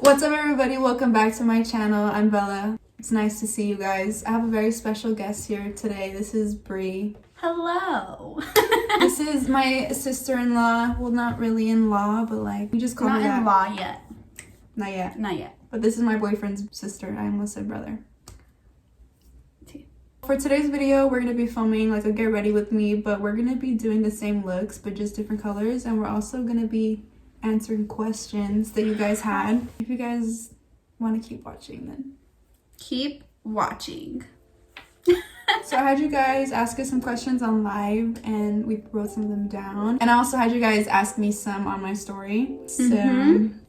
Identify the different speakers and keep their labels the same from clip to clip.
Speaker 1: What's up, everybody? Welcome back to my channel. I'm Bella. It's nice to see you guys. I have a very special guest here today. This is Bree.
Speaker 2: Hello.
Speaker 1: This is my sister-in-law. Well, not really in-law, but like we just call her that.
Speaker 2: Not in-law yet.
Speaker 1: Not yet.
Speaker 2: Not yet.
Speaker 1: But this is my boyfriend's sister. I almost said brother. For today's video, we're going to be filming like a get ready with me, but we're going to be doing the same looks, but just different colors. And we're also going to be answering questions that you guys had. If you guys want to keep watching, then
Speaker 2: keep watching.
Speaker 1: So I had you guys ask us some questions on live and we wrote some of them down. And I also had you guys ask me some on my story. So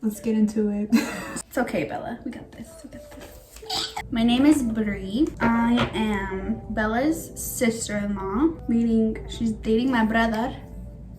Speaker 1: let's get into it.
Speaker 2: It's okay, Bella. We got this. We got this. My name is Bree. I am Bella's sister-in-law, meaning she's dating my brother.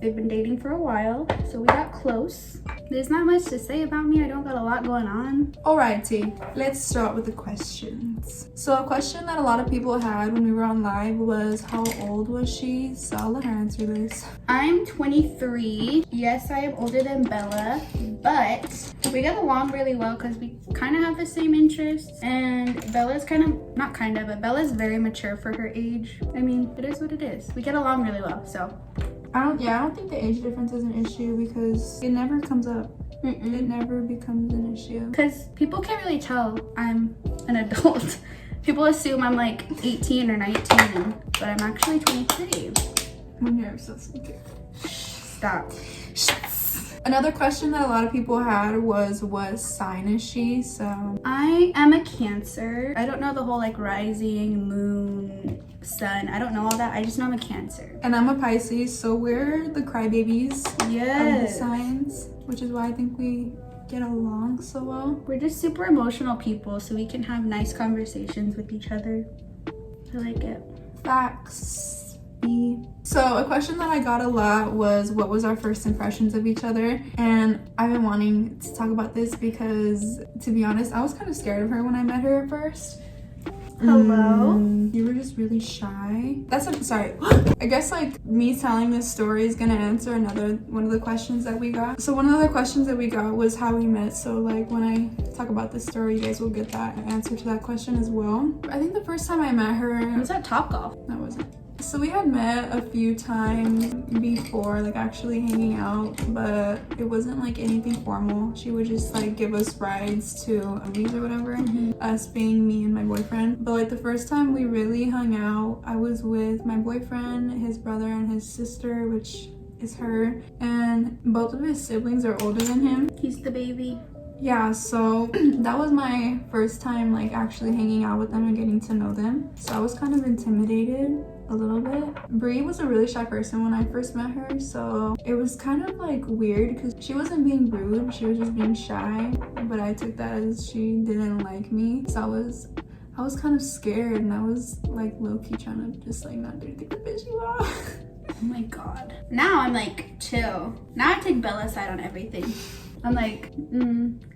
Speaker 2: They've been dating for a while, so we got close. There's not much to say about me. I don't got a lot going on.
Speaker 1: Alrighty, let's start with the questions. So a question that a lot of people had when we were on live was, how old was she? So I'll let her answer this.
Speaker 2: I'm 23. Yes, I am older than Bella, but we get along really well because we kind of have the same interests. And Bella's but Bella's very mature for her age. I mean, it is what it is. We get along really well, so.
Speaker 1: I don't think the age difference is an issue because it never comes up. It never becomes an issue.
Speaker 2: Because people can't really tell I'm an adult. People assume I'm like 18 or 19, but I'm actually 23.
Speaker 1: When you're so stupid.
Speaker 2: Stop.
Speaker 1: Another question that a lot of people had was, what sign is she? So
Speaker 2: I am a Cancer. I don't know the whole like rising, moon, sun. I don't know all that. I just know I'm a Cancer.
Speaker 1: And I'm a Pisces, so we're the crybabies of the signs, which is why I think we get along so well.
Speaker 2: We're just super emotional people, so we can have nice conversations with each other. I like it.
Speaker 1: Facts. So a question that I got a lot was, what was our first impressions of each other? And I've been wanting to talk about this because, to be honest, I was kind of scared of her when I met her at first.
Speaker 2: Hello?
Speaker 1: You were just really shy. Sorry. I guess like me telling this story is gonna answer one of the questions that we got. So one of the questions that we got was how we met. So like when I talk about this story, you guys will get that answer to that question as well. I think the first time I met her...
Speaker 2: It was at Topgolf.
Speaker 1: That wasn't. So we had met a few times before, like actually hanging out, but it wasn't like anything formal. She would just like give us rides to movies or whatever, us being me and my boyfriend. But like the first time we really hung out, I was with my boyfriend, his brother, and his sister, which is her, and both of his siblings are older than him.
Speaker 2: He's the baby.
Speaker 1: Yeah, so that was my first time like actually hanging out with them and getting to know them. So I was kind of intimidated a little bit. Bree was a really shy person when I first met her, so it was kind of like weird because she wasn't being rude, she was just being shy, but I took that as she didn't like me. So I was kind of scared, and I was like low-key trying to just like not do anything to piss you off.
Speaker 2: Oh my god. Now I'm like chill. Now I take Bella's side on everything. I'm like,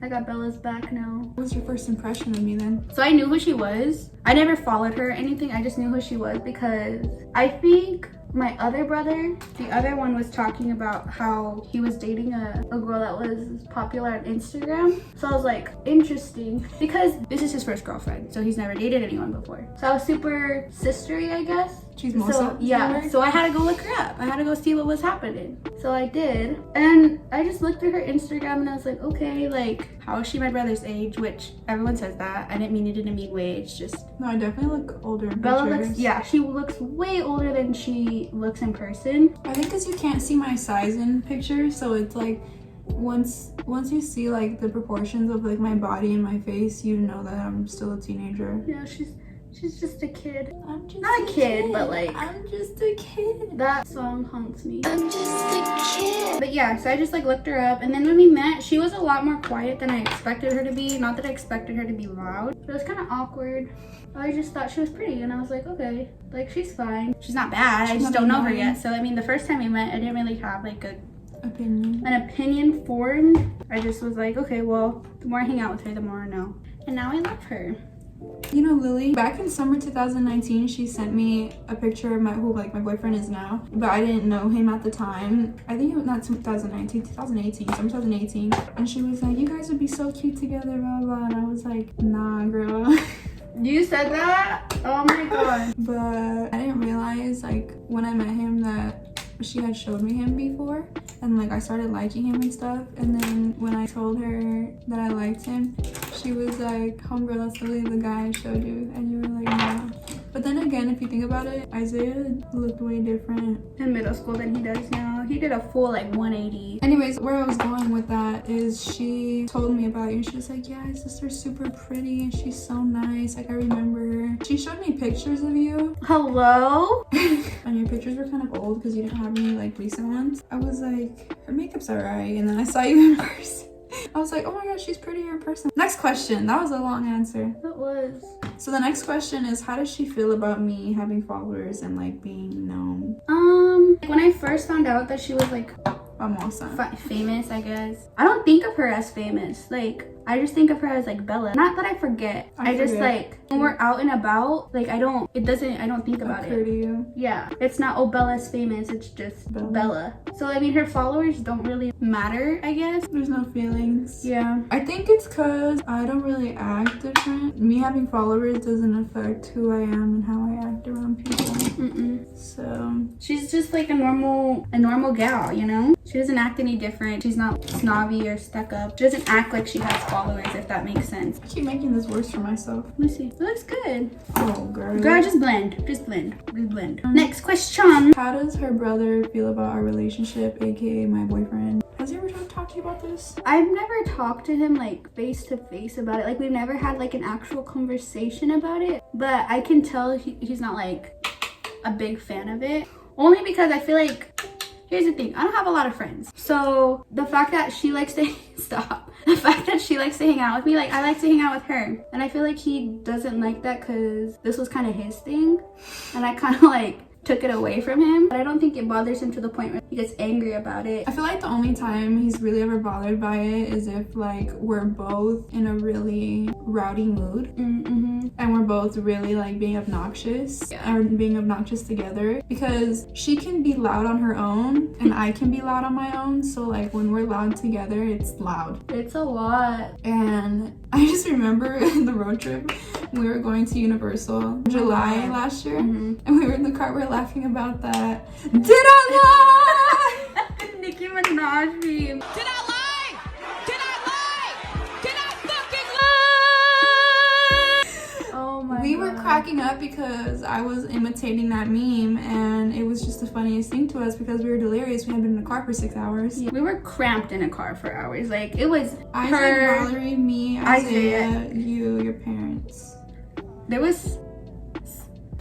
Speaker 2: I got Bella's back now.
Speaker 1: What was your first impression of me then?
Speaker 2: So I knew who she was. I never followed her or anything. I just knew who she was because I think my other brother, the other one, was talking about how he was dating a girl that was popular on Instagram. So I was like, interesting, because this is his first girlfriend, so he's never dated anyone before. So I was super sistery, I guess.
Speaker 1: She's Melissa.
Speaker 2: Yeah, so I had to go look her up. I had to go see what was happening. So I did, and I just looked at her Instagram and I was like, okay, like, how is she my brother's age? Which everyone says that. I didn't mean it in a mean way. It's just...
Speaker 1: No, I definitely look older in
Speaker 2: Bella
Speaker 1: pictures.
Speaker 2: looks, yeah, she looks way older than she looks in person.
Speaker 1: I think because you can't see my size in pictures, so it's like once you see like the proportions of like my body and my face, you know that I'm still a teenager.
Speaker 2: Yeah, she's just a kid.
Speaker 1: I'm just
Speaker 2: not a kid, but like
Speaker 1: I'm just a kid.
Speaker 2: That song haunts me. I'm just a kid. But yeah, so I just like looked her up, and then when we met, she was a lot more quiet than I expected her to be. Not that I expected her to be loud, but it was kind of awkward. I just thought she was pretty, and I was like, okay, like she's fine. She's not bad. I just don't know her yet. So I mean, the first time we met, I didn't really have like an opinion formed. I just was like, okay, well, the more I hang out with her, the more I know. And now I love her.
Speaker 1: You know Lily? Back in summer 2019, she sent me a picture of my my boyfriend is now, but I didn't know him at the time. I think it was not 2019, 2018, summer 2018. And she was like, you guys would be so cute together, blah, blah. And I was like, nah, girl.
Speaker 2: You said that? Oh my god.
Speaker 1: But I didn't realize, like, when I met him that she had showed me him before, and like I started liking him and stuff. And then when I told her that I liked him, she was like, homegirl, that's literally the guy I showed you. And you were like, nah. But then again, if you think about it, Isaiah looked way different
Speaker 2: In middle school than he does now. He did a full like 180.
Speaker 1: Anyways, where I was going with that is she told me about you and she was like, yeah, his sister's super pretty and she's so nice, like I remember her. She showed me pictures of you.
Speaker 2: Hello?
Speaker 1: And your pictures were kind of old because you didn't have any like recent ones. I was like, her makeup's alright. And then I saw you in person. I was like, oh my gosh, she's prettier in person. Next question. That was a long answer.
Speaker 2: It was.
Speaker 1: So the next question is, how does she feel about me having followers and like being known?
Speaker 2: When I first found out that she was like famous, I guess, I don't think of her as famous. Like, I just think of her as like Bella. Not that I forget. I just like when we're out and about, like I don't think about it.
Speaker 1: To you.
Speaker 2: Yeah, it's not, oh, Bella's famous, it's just Bella. So I mean, her followers don't really matter, I guess.
Speaker 1: There's no feelings.
Speaker 2: Yeah,
Speaker 1: I think it's because I don't really act different. Me having followers doesn't affect who I am and how I act around people. So
Speaker 2: she's just like a normal gal, you know? She doesn't act any different. She's not snobby or stuck up. She doesn't act like she has followers, if that makes sense.
Speaker 1: I keep making this worse for myself.
Speaker 2: Let me see. It looks good.
Speaker 1: Oh, girl.
Speaker 2: Girl, just blend. Just blend. Next question.
Speaker 1: How does her brother feel about our relationship, aka my boyfriend? Has he ever talked to you about this?
Speaker 2: I've never talked to him like face to face about it. Like, we've never had like an actual conversation about it. But I can tell he's not like a big fan of it. Only because I feel like, here's the thing, I don't have a lot of friends. So the fact that she likes to the fact that she likes to hang out with me, like I like to hang out with her. And I feel like he doesn't like that because this was kind of his thing. And I kind of like took it away from him. But I don't think it bothers him to the point where he gets angry about it.
Speaker 1: I feel like the only time he's really ever bothered by it is if like we're both in a really rowdy mood. And we're both really like being obnoxious or being obnoxious together, because she can be loud on her own and I can be loud on my own. So like when we're loud together, it's loud.
Speaker 2: It's a lot.
Speaker 1: And I just remember in the road trip, we were going to Universal July last year, and we were in the car, we were laughing about that. Did I lie?
Speaker 2: Nicki Minaj meme.
Speaker 3: Did I lie? Did I lie? Did I fucking lie?
Speaker 2: Oh my
Speaker 1: We
Speaker 2: God.
Speaker 1: were cracking up because I was imitating that meme, and it was just the funniest thing to us because we were delirious. We had been in the car for 6 hours.
Speaker 2: Yeah. We were cramped in a car for hours. Like, it was
Speaker 1: Isaac,
Speaker 2: her,
Speaker 1: Valerie, me, Isaiah, you, your parents.
Speaker 2: there was,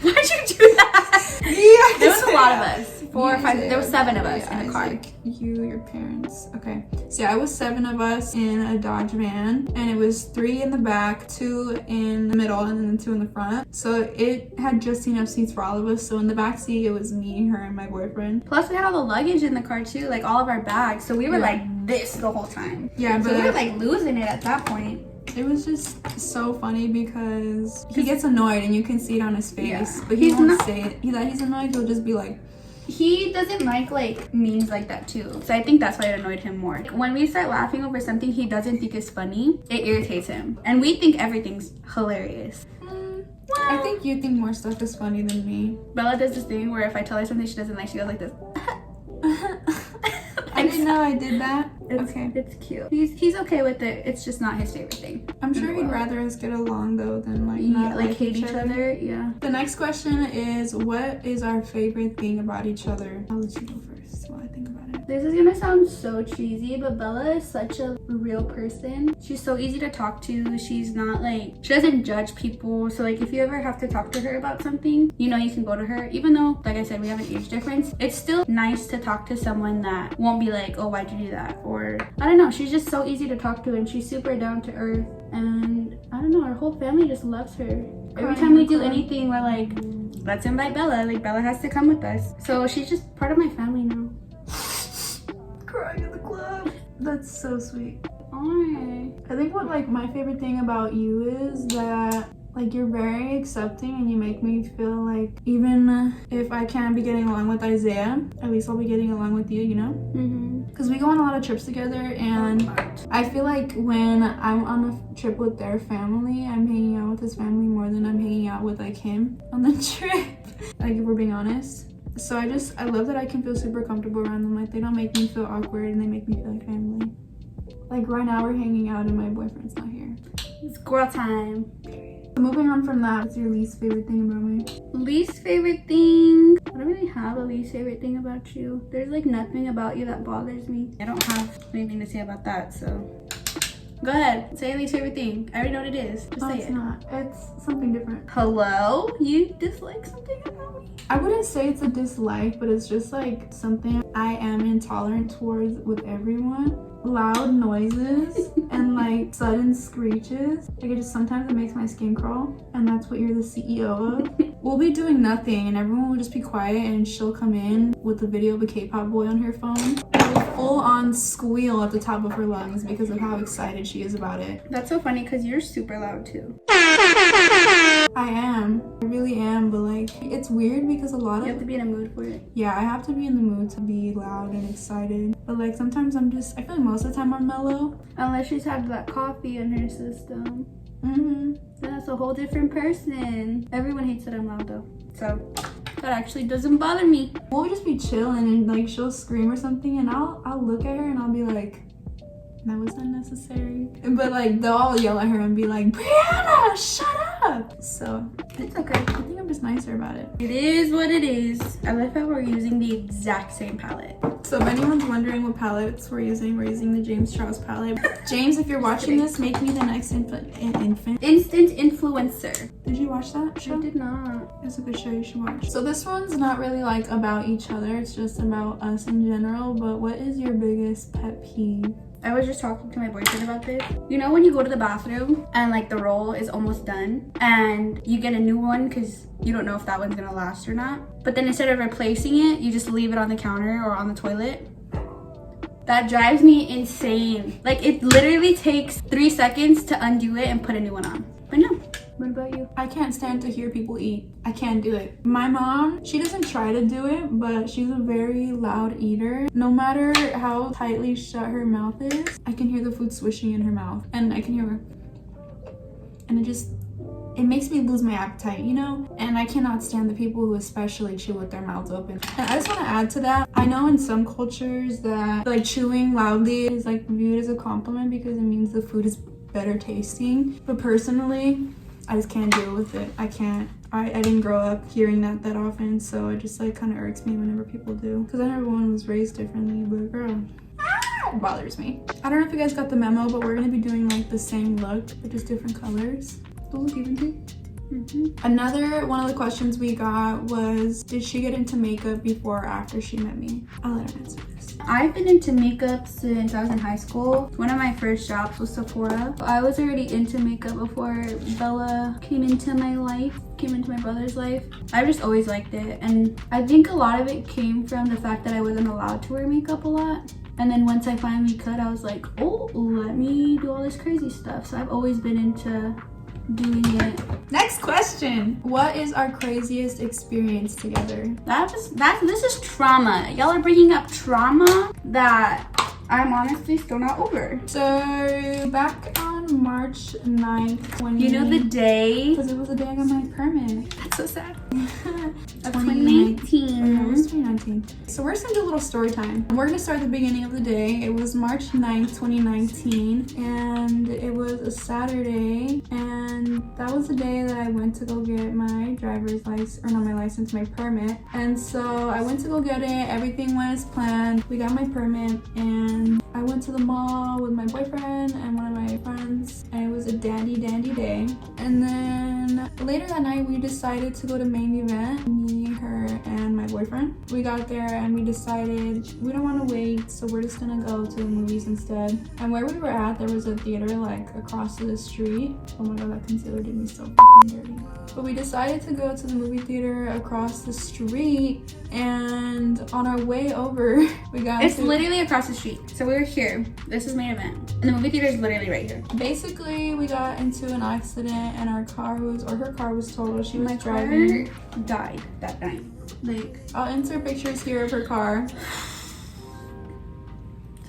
Speaker 2: why'd you do that?
Speaker 1: Yeah,
Speaker 2: There was a lot of us. 4 or 5,
Speaker 1: Isaiah,
Speaker 2: there were 7 of us
Speaker 1: Valerie,
Speaker 2: in a car.
Speaker 1: Isaac, you, your parents. Okay. So yeah, it was 7 of us in a Dodge van, and it was 3 in the back, 2 in the middle, and then 2 in the front. So it had just enough seats for all of us. So in the back seat, it was me, her, and my boyfriend.
Speaker 2: Plus, we had all the luggage in the car too, like all of our bags. So we were like this the whole time.
Speaker 1: Yeah,
Speaker 2: So
Speaker 1: but
Speaker 2: we were like losing it at that point.
Speaker 1: it was just so funny because he gets annoyed and you can see it on his face,
Speaker 2: Yeah.
Speaker 1: but he
Speaker 2: He's
Speaker 1: won't
Speaker 2: not-
Speaker 1: say it. He's annoyed, he'll just be like,
Speaker 2: He doesn't like memes like that too. So I think that's why it annoyed him more. When we start laughing over something he doesn't think is funny, it irritates him. And we think everything's hilarious.
Speaker 1: I think you think more stuff is funny than me.
Speaker 2: Bella does this thing where if I tell her something she doesn't like, she goes like this.
Speaker 1: I didn't know I did that. Okay.
Speaker 2: It's cute. He's okay with it. It's just not his favorite thing.
Speaker 1: I'm sure he'd rather us get along though than like
Speaker 2: Yeah,
Speaker 1: not
Speaker 2: like hate each other. Yeah.
Speaker 1: The next question is, what is our favorite thing about each other? I'll let you go first while I think about it.
Speaker 2: This is gonna sound so cheesy, but Bella is such a real person. She's so easy to talk to. She's not like, she doesn't judge people. So like if you ever have to talk to her about something, you know you can go to her. Even though, like I said, we have an age difference, it's still nice to talk to someone that won't be like, oh, why'd you do that? Or I don't know, she's just so easy to talk to and she's super down to earth. And I don't know, our whole family just loves her. Every time we do anything, we're like, let's invite Bella. Like, Bella has to come with us. So she's just part of my family now.
Speaker 1: Crying in the club. That's so sweet.
Speaker 2: Alright.
Speaker 1: I think what like my favorite thing about you is that Like, you're very accepting and you make me feel like even if I can't be getting along with Isaiah, at least I'll be getting along with you, you know? Because we go on a lot of trips together, and I feel like when I'm on a trip with their family, I'm hanging out with his family more than I'm hanging out with like him on the trip. Like, if we're being honest. So I love that I can feel super comfortable around them. Like, they don't make me feel awkward and they make me feel like family. Like, right now we're hanging out and my boyfriend's not here.
Speaker 2: It's girl time.
Speaker 1: Moving on from that, what's your least favorite thing about me?
Speaker 2: Least favorite thing? I don't really have a least favorite thing about you. There's like nothing about you that bothers me. I don't have anything to say about that, so. Go ahead, say your least favorite thing. I already know what it is. Just say
Speaker 1: It's
Speaker 2: it.
Speaker 1: not. It's something different.
Speaker 2: Hello? You dislike something about me?
Speaker 1: I wouldn't say it's a dislike, but it's just like something I am intolerant towards with everyone. Loud noises and like sudden screeches. Like, sometimes it makes my skin crawl, and that's what you're the CEO of. We'll be doing nothing and everyone will just be quiet, and she'll come in with the video of a K-pop boy on her phone. Full on squeal at the top of her lungs because of how excited she is about it.
Speaker 2: That's so funny because you're super loud too.
Speaker 1: I am. I really am, but like, it's weird because a lot of...
Speaker 2: You have to be in a mood for it.
Speaker 1: Yeah, I have to be in the mood to be loud and excited. But like, sometimes I feel like most of the time I'm mellow.
Speaker 2: Unless she's had that coffee in her system.
Speaker 1: Mm-hmm.
Speaker 2: That's a whole different person. Everyone hates that I'm loud though. So that actually doesn't bother me.
Speaker 1: We'll just be chilling and like she'll scream or something, and I'll look at her and I'll be like, that was unnecessary. But like, they'll all yell at her and be like, Brianna, shut up. So it's okay. I think I'm just nicer about it.
Speaker 2: It is what it is. I love how we're using the exact same palette.
Speaker 1: So if anyone's wondering what palettes we're using the James Charles palette. James, if you're watching this, make me the next instant
Speaker 2: influencer.
Speaker 1: Did you watch that show?
Speaker 2: I did not.
Speaker 1: It's a good show, you should watch. So this one's not really like about each other, it's just about us in general. But what is your biggest pet peeve?
Speaker 2: I was just talking to my boyfriend about this. You know when you go to the bathroom and like the roll is almost done and you get a new one because you don't know if that one's gonna last or not, but then instead of replacing it, you just leave it on the counter or on the toilet? That drives me insane. Like, it literally takes 3 seconds to undo it and put a new one on. But no. What about you?
Speaker 1: I can't stand to hear people eat. I can't do it. My mom, she doesn't try to do it, but she's a very loud eater. No matter how tightly shut her mouth is, I can hear the food swishing in her mouth. And I can hear her. And it makes me lose my appetite, you know? And I cannot stand the people who especially chew with their mouths open. And I just want to add to that, I know in some cultures that like chewing loudly is like viewed as a compliment because it means the food is better tasting. But personally, I just can't deal with it. I can't. I didn't grow up hearing that often, so it just like kind of irks me whenever people do. Because everyone was raised differently, but girl, it bothers me. I don't know if you guys got the memo, but we're gonna be doing like the same look, but just different colors. Those look even too. Another one of the questions we got was, did she get into makeup before or after she met me? I'll let her answer this.
Speaker 2: I've been into makeup since I was in high school. One of my first jobs was Sephora. I was already into makeup before Bella came into my life, came into my brother's life. I've just always liked it, and I think a lot of it came from the fact that I wasn't allowed to wear makeup a lot. And then once I finally could, I was like, oh, let me do all this crazy stuff. So I've always been into doing it.
Speaker 1: Next question. What is our craziest experience together?
Speaker 2: This is trauma. Y'all are bringing up trauma that I'm honestly still not over.
Speaker 1: So back on March 9th,
Speaker 2: You know the day?
Speaker 1: because it was the day I got my permit.
Speaker 2: That's so sad.
Speaker 1: Of
Speaker 2: 2019.
Speaker 1: Yeah, it was 2019. So we're just gonna do a little story time. We're gonna start at the beginning of the day. It was March 9th, 2019, and it was a Saturday, and that was the day that I went to go get my driver's license, or not my license, my permit. And so I went to go get it. Everything went as planned. We got my permit, and I went to the mall with my boyfriend and one of my friends, and it was a dandy day. And then later that night, we decided to go to main event. Me, her, and my boyfriend. We got there and we decided we don't want to wait, so we're just gonna go to the movies instead. And where we were at, there was a theater like across the street. Oh my god, that concealer did me so dirty. But we decided to go to the movie theater across the street, and on our way over, we got
Speaker 2: It's literally across the street. So we were here. This is main event. And the movie theater is literally right here.
Speaker 1: Basically, we got into an accident and her car was totaled. She was
Speaker 2: My
Speaker 1: driving.
Speaker 2: car died that night. Like,
Speaker 1: I'll insert pictures here of her car.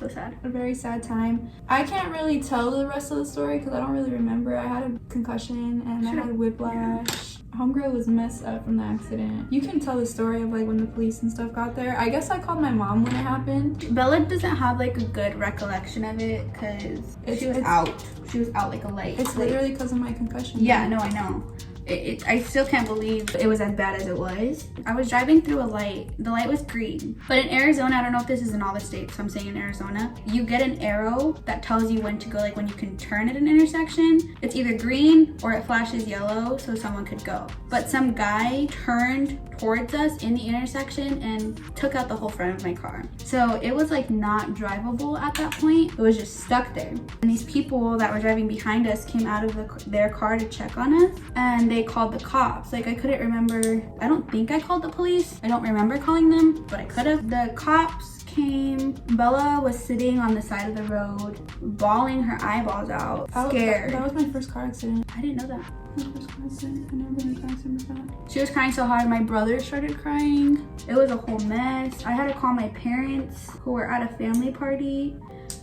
Speaker 2: so sad.
Speaker 1: A very sad time. I can't really tell the rest of the story because I don't really remember. I had a concussion and I had whiplash. Homegirl was messed up from the accident. You can tell the story of like when the police and stuff got there. I guess I called my mom when it happened.
Speaker 2: Bella doesn't have like a good recollection of it because she was out. She was out like a light.
Speaker 1: It's literally because of my concussion.
Speaker 2: Yeah, no, I know. I still can't believe it was as bad as it was. I was driving through a light. The light was green. But in Arizona, I don't know if this is in all the states, so I'm saying in Arizona, you get an arrow that tells you when to go, like when you can turn at an intersection. It's either green or it flashes yellow so someone could go. But some guy turned towards us in the intersection and took out the whole front of my car. So it was like not drivable at that point. It was just stuck there. And these people that were driving behind us came out of their car to check on us, and they called the cops. Like I couldn't remember. I don't think I called the police. I don't remember calling them, but I could have. The cops came. Bella was sitting on the side of the road, bawling her eyeballs out, scared.
Speaker 1: That was my first car accident.
Speaker 2: I didn't know that.
Speaker 1: My first car accident. I never been in a car accident before.
Speaker 2: She was crying so hard, my brother started crying. It was a whole mess. I had to call my parents who were at a family party.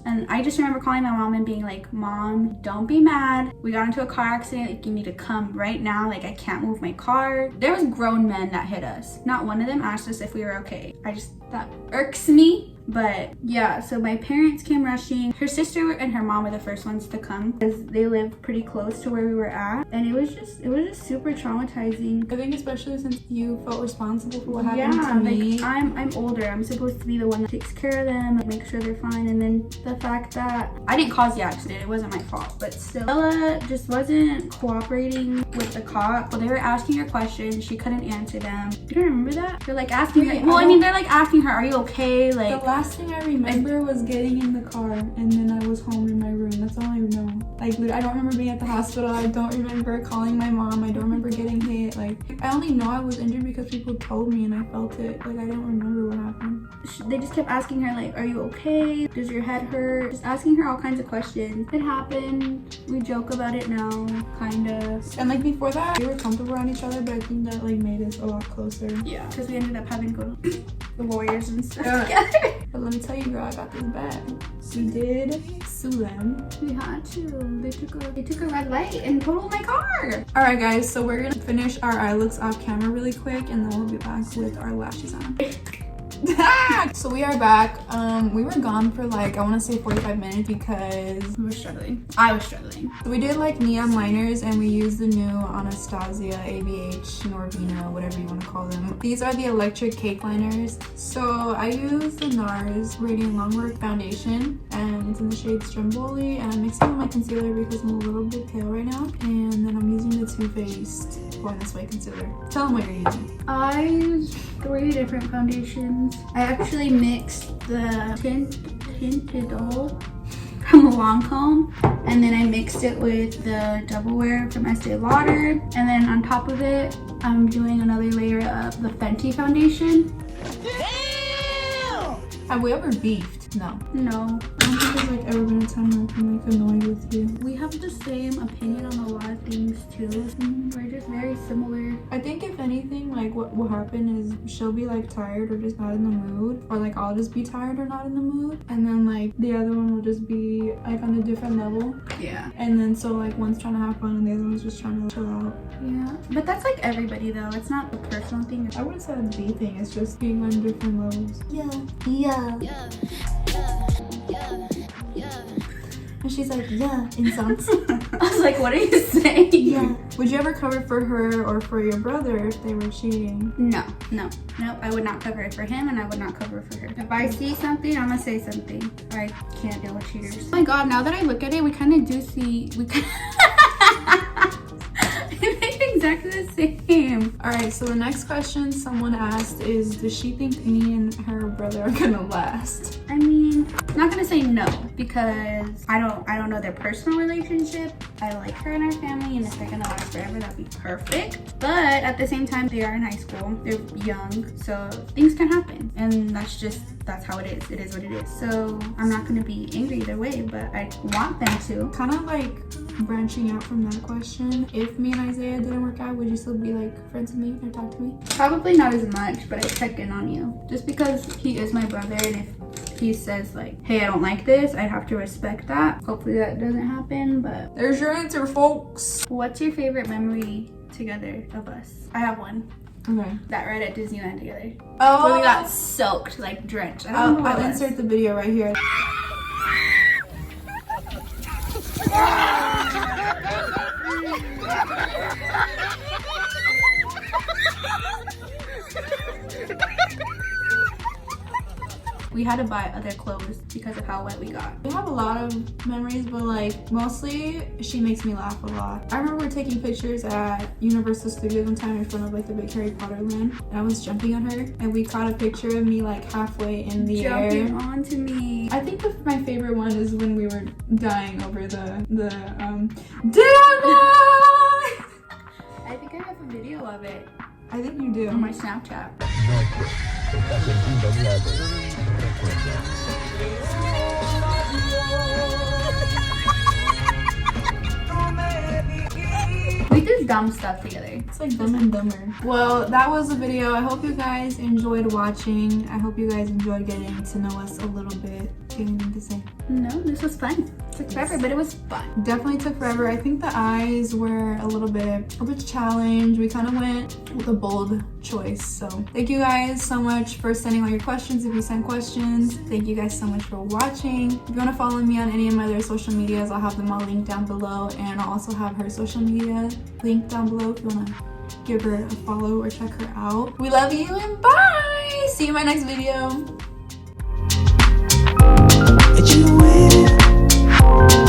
Speaker 2: And I just remember calling my mom and being like, Mom, don't be mad. We got into a car accident. Like, you need to come right now. Like, I can't move my car. There was grown men that hit us. Not one of them asked us if we were okay. That irks me. But yeah, so my parents came rushing. Her sister and her mom were the first ones to come because they lived pretty close to where we were at. And it was just super traumatizing.
Speaker 1: I think especially since you felt responsible for what happened to me.
Speaker 2: Like I'm older. I'm supposed to be the one that takes care of them and make sure they're fine. And then the fact that I didn't cause the accident, it wasn't my fault. But still, Bella just wasn't cooperating with the cop. Well, they were asking her questions. She couldn't answer them. You don't remember that? They're like asking her. Well, I mean, they're like asking her, are you okay? Like,
Speaker 1: the last thing I remember was getting in the car and then I was home in my room. That's all I know. Like, I don't remember being at the hospital. I don't remember calling my mom. I don't remember getting hit. Like, I only know I was injured because people told me and I felt it. Like, I don't remember what happened.
Speaker 2: They just kept asking her, like, are you okay? Does your head hurt? Just asking her all kinds of questions. It happened. We joke about it now, kind of.
Speaker 1: And like before that, we were comfortable around each other, but I think that like made us a lot closer.
Speaker 2: Yeah, because we ended up having to go to the lawyers and stuff together.
Speaker 1: But let me tell you, girl, I got this back. We did sue them.
Speaker 2: We had to. They took a red light and totaled my car.
Speaker 1: All right, guys. So we're gonna finish our eye looks off camera really quick, and then we'll be back with our lashes on. So we are back. We were gone for like, I want to say 45 minutes because
Speaker 2: we were struggling. I was struggling.
Speaker 1: So we did like neon liners and we used the new Anastasia, ABH, Norvina, whatever you want to call them. These are the electric cake liners. So I used the NARS Radiant Longwear foundation and it's in the shade Stromboli, and I'm mixing with my concealer because I'm a little bit pale right now. And then I'm using the Too Faced Born This Way concealer. Tell them what you're using.
Speaker 2: I used 3 different foundations. I actually mixed the Tinted Old from Lancome, and then I mixed it with the Double Wear from Estee Lauder, and then on top of it, I'm doing another layer of the Fenty foundation.
Speaker 3: Damn!
Speaker 1: Have we ever beefed? No.
Speaker 2: No.
Speaker 1: I don't think there's like ever been a time where I've been like annoyed with you.
Speaker 2: We have the same opinion on a lot of things too. We're just very similar.
Speaker 1: I think if anything, like what will happen is she'll be like tired or just not in the mood, or like I'll just be tired or not in the mood, and then like the other one will just be like on a different level.
Speaker 2: Yeah.
Speaker 1: And then so like one's trying to have fun and the other one's just trying to chill out.
Speaker 2: Yeah. But that's like everybody though. It's not a personal thing.
Speaker 1: I wouldn't say it's a B thing, it's just being on different levels.
Speaker 2: Yeah.
Speaker 1: And she's like, yeah, in songs.
Speaker 2: I was like, what are you saying?
Speaker 1: Yeah. Would you ever cover for her or for your brother if they were cheating?
Speaker 2: No. I would not cover it for him, and I would not cover it for her. If I see something, I'm gonna say something. I can't deal with cheaters. Oh my god, now that I look at it, we kind of do see, it makes exactly the same.
Speaker 1: All right, so the next question someone asked is, does she think me and her brother are gonna last?
Speaker 2: I mean, I'm not gonna say no because I don't know their personal relationship. I like her and her family, and if they're gonna last forever, that'd be perfect. But at the same time, they are in high school. They're young, so things can happen, and that's how it is. It is what it is. So I'm not gonna be angry either way, but I want them to.
Speaker 1: Kind of like branching out from that question, if me and Isaiah didn't work out, would you still be like friends with me or talk to me?
Speaker 2: Probably not as much, but I check in on you. Just because he is my brother, and if he says like, hey, I don't like this, I'd have to respect that. Hopefully that doesn't happen, but
Speaker 1: There's your answer, folks.
Speaker 2: what's your favorite memory together of us? I have one.
Speaker 1: Okay.
Speaker 2: That ride at Disneyland together.
Speaker 1: Oh,
Speaker 2: Where we got soaked, like drenched. I don't know what
Speaker 1: I'll
Speaker 2: it was.
Speaker 1: insert the video right here.
Speaker 2: We had to buy other clothes because of how wet we got.
Speaker 1: We have a lot of memories, but like mostly she makes me laugh a lot. I remember taking pictures at Universal Studios one time in front of like the big Harry Potter land, and I was jumping on her, and we caught a picture of me like halfway in the
Speaker 2: Jumping
Speaker 1: air.
Speaker 2: onto me.
Speaker 1: I think my favorite one is when we were dying over the did I lie?
Speaker 2: I think I have a video of it
Speaker 1: I think you do.
Speaker 2: on my Snapchat. We do dumb stuff together.
Speaker 1: It's like Dumb and Dumber. Well, that was the video. I hope you guys enjoyed watching. I hope you guys enjoyed getting to know us a little bit. Do you have anything to say?
Speaker 2: No, this was fun. It took forever, but it was fun.
Speaker 1: Definitely took forever. I think the eyes were a little bit of a challenge. We kind of went with a bold choice. So thank you guys so much for sending all your questions. If you sent questions, thank you guys so much for watching. If you want to follow me on any of my other social medias, I'll have them all linked down below, and I'll also have her social media linked down below if you want to give her a follow or check her out. We love you and bye! See you in my next video.
Speaker 4: That you waited.